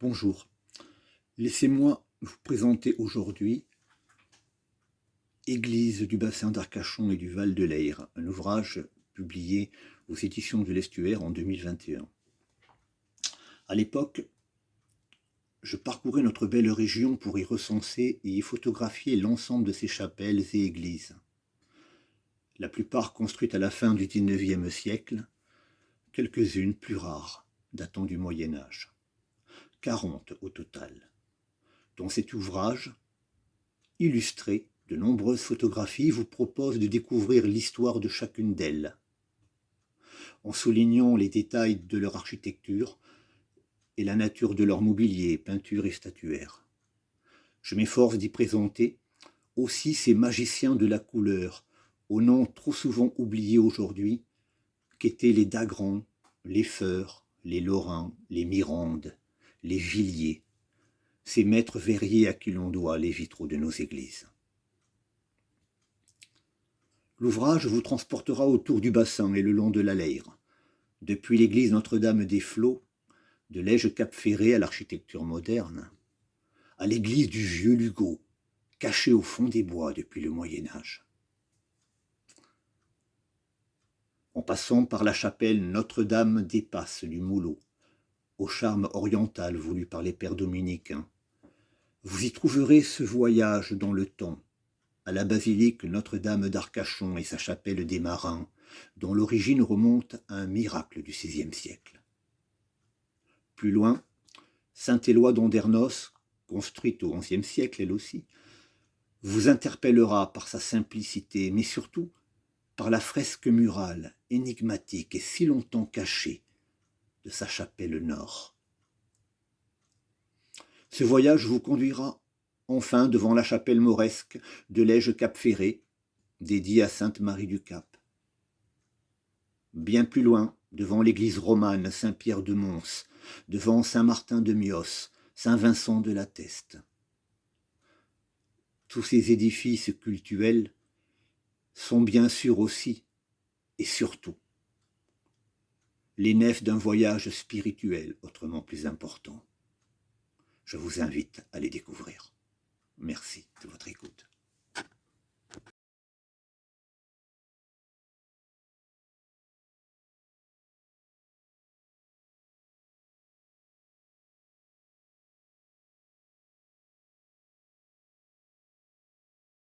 Bonjour, laissez-moi vous présenter aujourd'hui Église du bassin d'Arcachon et du Val de Leyre, un ouvrage publié aux éditions de l'Estuaire en 2021. À l'époque, je parcourais notre belle région pour y recenser et y photographier l'ensemble de ses chapelles et églises. La plupart construites à la fin du XIXe siècle, quelques-unes plus rares, datant du Moyen Âge. 40 au total. Dans cet ouvrage, illustré, de nombreuses photographies vous proposent de découvrir l'histoire de chacune d'elles, en soulignant les détails de leur architecture et la nature de leur mobilier, peinture et statuaire. Je m'efforce d'y présenter aussi ces magiciens de la couleur, aux noms trop souvent oubliés aujourd'hui, qu'étaient les Dagrand, les Feur, les Lorrain, les Mirande, les Villiers, ces maîtres verriers à qui l'on doit les vitraux de nos églises. L'ouvrage vous transportera autour du bassin et le long de la Leyre, depuis l'église Notre-Dame des Flots, de Lège-Cap-Ferré à l'architecture moderne, à l'église du Vieux Lugo, cachée au fond des bois depuis le Moyen Âge. En passant par la chapelle Notre-Dame des Passes du Moulot, au charme oriental voulu par les pères dominicains, vous y trouverez ce voyage dans le temps, à la basilique Notre-Dame d'Arcachon et sa chapelle des Marins, dont l'origine remonte à un miracle du XVIe siècle. Plus loin, Saint-Éloi d'Andernos, construite au XIe siècle elle aussi, vous interpellera par sa simplicité, mais surtout par la fresque murale, énigmatique et si longtemps cachée, de sa chapelle nord. Ce voyage vous conduira enfin devant la chapelle mauresque de Lège-Cap-Ferré, dédiée à Sainte Marie du Cap. Bien plus loin, devant l'église romane Saint-Pierre de Mons, devant Saint-Martin de Mios, Saint-Vincent de la Teste. Tous ces édifices cultuels sont bien sûr aussi, et surtout, les nefs d'un voyage spirituel autrement plus important. Je vous invite à les découvrir. Merci de votre écoute.